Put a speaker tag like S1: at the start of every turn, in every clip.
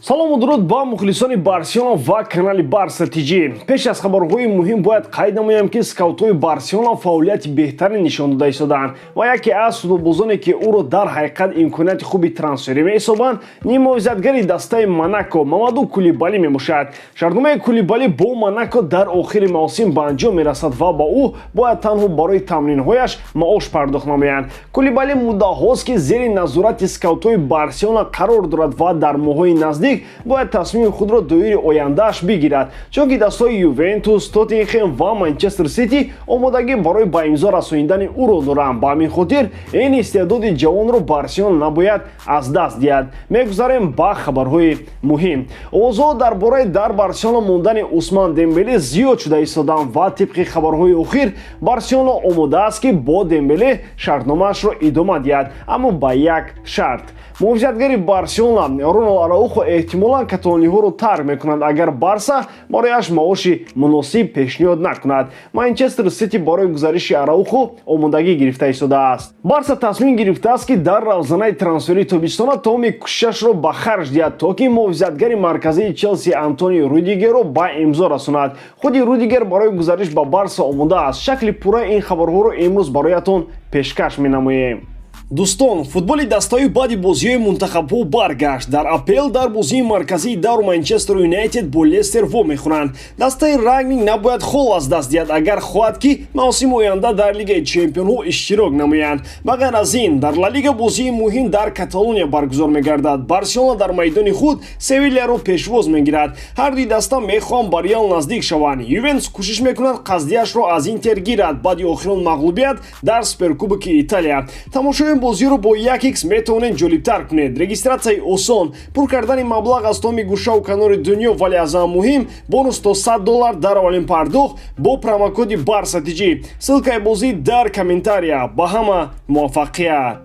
S1: салому дуруд ба мухлисони Барселона ва канали Барса ТЖ. Пеш аз хабарҳои муҳим бояд қайд намоям ки скаутҳои Барселона фаъолияти беҳтаре нишон дода истоданд ва яке аз футболбозоне ки ӯро дар ҳақиқат имконияти хуби трансферӣ меҳисобанд нимовизатгари дастаи Монако Мамаду Кулибали мебошад. Шартномаи Кулибали бо Монако дар охири мавсим ба анҷом мерасад ва ба ӯ бояд танҳо барои тамринҳояш маош пардохт намоянд. Кулибали муддаҳост ки зери назорати скаутҳои Барселона қарор дорад ва дар моҳҳои наздик бояд тасмими худро доири ояндааш бигирад, чунки дастҳои Ювентус, Тоттенхем ва Манчестер Сити омодагӣ барои ба имзо расониндани ӯро доранд. Ба ҳамин хотир ин истеъдоди ҷавонро Барселона набояд аз даст диҳад. Мегузарем ба хабарҳои муҳим. Овозҳо дар бораи дар Барселона мондани Усман Дембеле зиёд шуда истоданд ва тибқи хабарҳои охир Барселона омодааст ки бо Дембеле шартномаашро идома диҳад, аммо ба як шарт. Муҳофизатгари Барселона Ронал Араухо эҳтимолан каталониҳоро тарк мекунад агар Барса барояш маоши муносиб пешниҳод накунад. Манчестер Сити барои гузариши Араухо омодагӣ гирифта истодааст. Барса тасмим гирифтааст ки дар равзанаи трансфери тобистона тамоми кӯшишашро ба харҷ диҳад, то ки муҳофизатгари марказии Челси Антони Рудигерро ба имзо расонад. Худи Рудигер барои гузариш ба Барса омодааст. Шакли пурраи ин хабарҳоро имрӯз бароятон пешкаш менамоем. Дӯстон, футболи дастаҳои баъди бозиҳои мунтахабҳо баргашт. Дар апрел дар бозии марказии давр Манчестер Юнайтед бо Лестер во мехӯранд. Дастаи Рагник набояд хол аз даст диҳад агар хоҳад ки мавсими оянда дар Лигаи Чемпионҳо иштирок намоянд. Ба ғайр аз ин, дар Ла Лига бозии муҳим дар Каталония баргузор мегардад. Барселона дар майдони худ Севильяро пешвоз мегирад. Ҳар дуи даста мехоҳанд ба Реал наздик шаванд. Ювентус кӯшиш мекунад қаздияшро аз Интер гирад баъди охирон мағлубият дар Суперкубоки Италия. Тамошои бозиро бо 1x метавонед ҷолибтар кунед. Регистратсияи осон, пур кардани маблағ аз томи гӯшаву канори дунё, вале аз ҳам муҳим бонус то $100 дар аввалин пардохт бо промокоди Барса ТЖ. Ссилкаи бозӣ дар комментария. Ба ҳама муваффақият.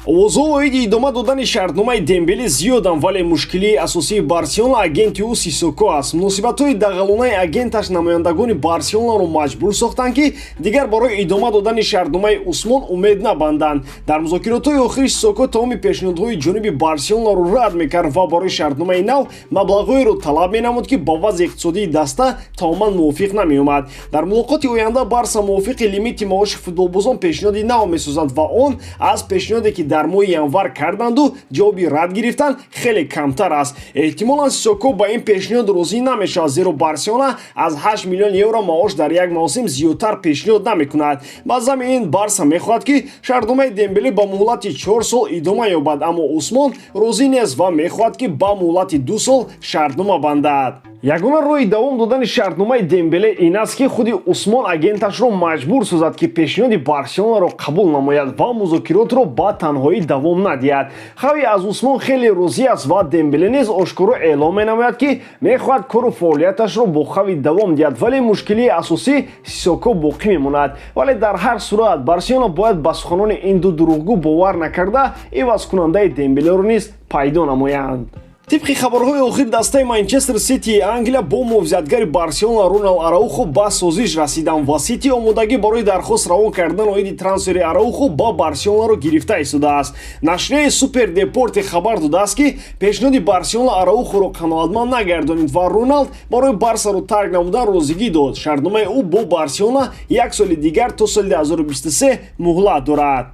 S1: Овозҳо оиди идома додани шартномаи Дембеле зиёданд, вале мушкилии асосии Барселона агенти ӯ Сисоко аст. Муносибатҳои дағалонаи агенташ намояндагони Барселонаро маҷбур сохтанд ки дигар барои идома додани шартномаи Усмон умед набанданд. Дар музокиротҳои охир Сисоко тамоми пешниҳодҳои ҷониби Барселонаро рад мекард ва барои шартномаи нав маблағҳоеро талаб менамуд ки ба вазъи иқтисодии даста тамоман мувофиқ намеомад. Дар мулоқоти оянда Барса мувофиқи лимити маоши футболбозон пешниҳоди нав месозад ва он аз пешниҳоде ки дар моҳи январ карданду ҷавоби рад гирифтан хеле камтар аст. Эҳтимолан Сисоко ба ин пешниҳод розӣ намешавад, зеро Барселона аз 8 миллион евро маош дар як мавсим зиёдтар пешниҳод намекунад. ба замини ин Барса мехоҳад ки шартномаи Дембеле ба муҳлати 4 сол идома ёбад, аммо Усмон розӣ нест ва мехоҳад ки ба муҳлати 2 сол шартнома бандад. Ягона роҳи давом додани шартномаи Дембеле ин аст ки худи Усмон агенташро маҷбур созад ки пешниҳоди Барселонаро қабул намояд ва музокиротро ба танҳоӣ давом надиҳад. Хави аз Усмон хеле розӣ аст ва Дембеле низ ошкоро эълон менамояд ки мехоҳад кору фаъолияташро бо Хави давом диҳад, вале мушкилии асосӣ Сисоко боқӣ мемонад. Вале дар ҳар сурат Барселона бояд ба суханони ин ду дурӯғгӯ бовар накарда ивазкунандаи Дембелеро низ пайдо намоянд. Тибқи хабарҳои охир дастаи Манчестер Сити Англия бо муҳофизатгари Барселона Ронал Араухо ба созиш расиданд ва Сити омодагӣ барои дархост равон кардан оиди трансфери Араухо ба Барселонаро гирифта истодааст. Нашрияи Супер Депорте хабар додааст ки пешниҳоди Барселона Араухоро қаноатманд нагардонид ва Роналд барои Барсаро тарк намудан розигӣ дод. Шартномаи ӯ бо Барселона як соли дигар то соли 2023 муҳлат дорад.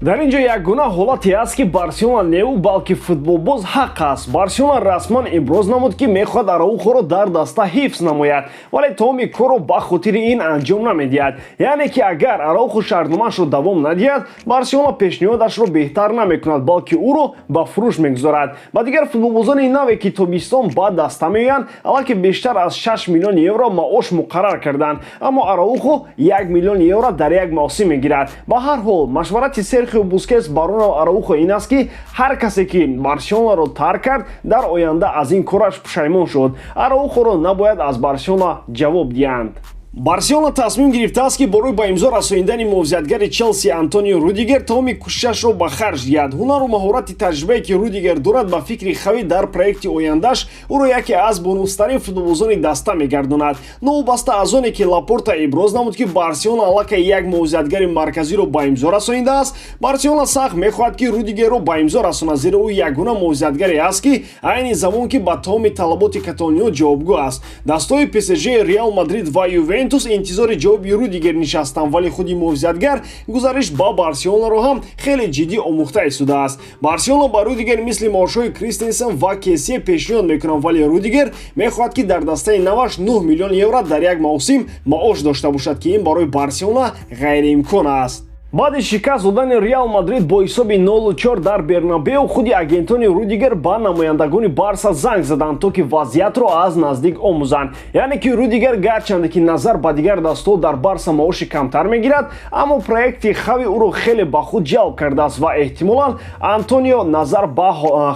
S1: Дар ин ҷо ягона ҳолате аст ки Барселона не ӯ балки футболбоз ҳақ аст. Барселона расман иброз намуд ки мехоҳад Араухоро дар даста ҳифз намояд, вале тамоми корро ба хотири ин анҷом намедиҳад. Яъне ки агар Араухо шартномаашро давом надиҳад, Барселона пешниҳодашро беҳтар намекунад, балки ӯро ба фурӯш мегузорад. Ба дигар футболбозони наве ки тобистон ба даста меоянд, аллакай бештар аз 6 миллион евро маош муқаррар карданд, аммо Араухо 1 миллион евро дар як мавсим мегирад. Ба ҳар ҳол машварати Серхио Бускетс ба Ронал Араухо ин аст ки ҳар касе ки Барселонаро тарк кард дар оянда аз ин кораш пушаймон шуд. Араухоро набояд аз Барселона ҷавоб диҳанд. Барселона тасмим гирифтааст ки барои ба имзо расониндани муовизатгари Челси Антонио Рудигер тамоми кӯшишашро ба харҷ диҳад. Ҳунару маҳорати таҷрибае ки Рудигер дорад ба фикри Хави дар проекти ояндаш ӯро яке аз бонуфтарин футболбозони даста мегардонад. Новобаста аз оне ки Лапорта иброз намуд ки Барселона аллакай як муовизатгари марказиро ба имзо расонидааст, Барселона сахт мехоҳад ки Рудигерро ба имзо расонад, зеро ӯ ягона муовизатгаре аст ки айни замон ки ба тамоми талаботи Каталониё ҷавобгӯ аст. Дастҳои ПСЖ, Реал Мадрид ва Ювентус интизори ҷавоби Рудигер нишастанд, вале худи муовизатгар гузариш ба Барселонаро ҳам хеле ҷиддӣ омӯхта истодааст. Барселона ба Рудигер мисли маошҳои Кристенсен ва Кесе пешниҳод мекунанд, вале Рудигер мехоҳад ки дар дастаи наваш 9 миллион евро дар як мавсим маош дошта бошад, ки ин барои Барселона ғайриимкон аст. баъди шикаст додани Реал Мадрид бо ҳисоби 0-4 дар Бернабеу, худи агентони Рудигер ба намояндагони Барса занг заданд, то ки вазъиятро аз наздик омӯзанд. яъне ки Рудигер гарчанде ки назар ба дигар дастҳо дар Барса маоши камтар мегирад, аммо проекти Хави ӯро хеле ба худ ҷалб кардааст ва эҳтимолан Антонио назар ба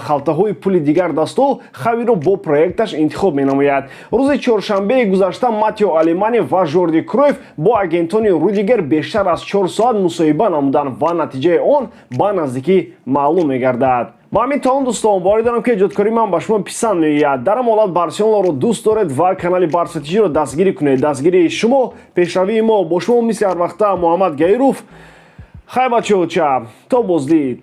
S1: халтаҳои пули дигар дастҳо Хавиро бо проекташ интихоб менамояд. рӯзи чоршанбеи гузашта Матео Алемани ва Жорди Кройф бо агентони Рудигер бештар аз 4 соат мусоҳиба намуданд ва натиҷаи он ба наздикӣ маълум мегардад. ба ҳамин таом дӯстон боварӣ дорам ки эҷодкории ман ба шумо писанд меояд. дар ҳам ҳолат Барселонаро дӯст доред ва канали барсатиҷиро дастгирӣ кунед. дастгирии шумо, пешравии мо. Бо шумо мисли ҳар вақта Муҳаммад Гаиров. Хай бачаҳо, ча то боздид.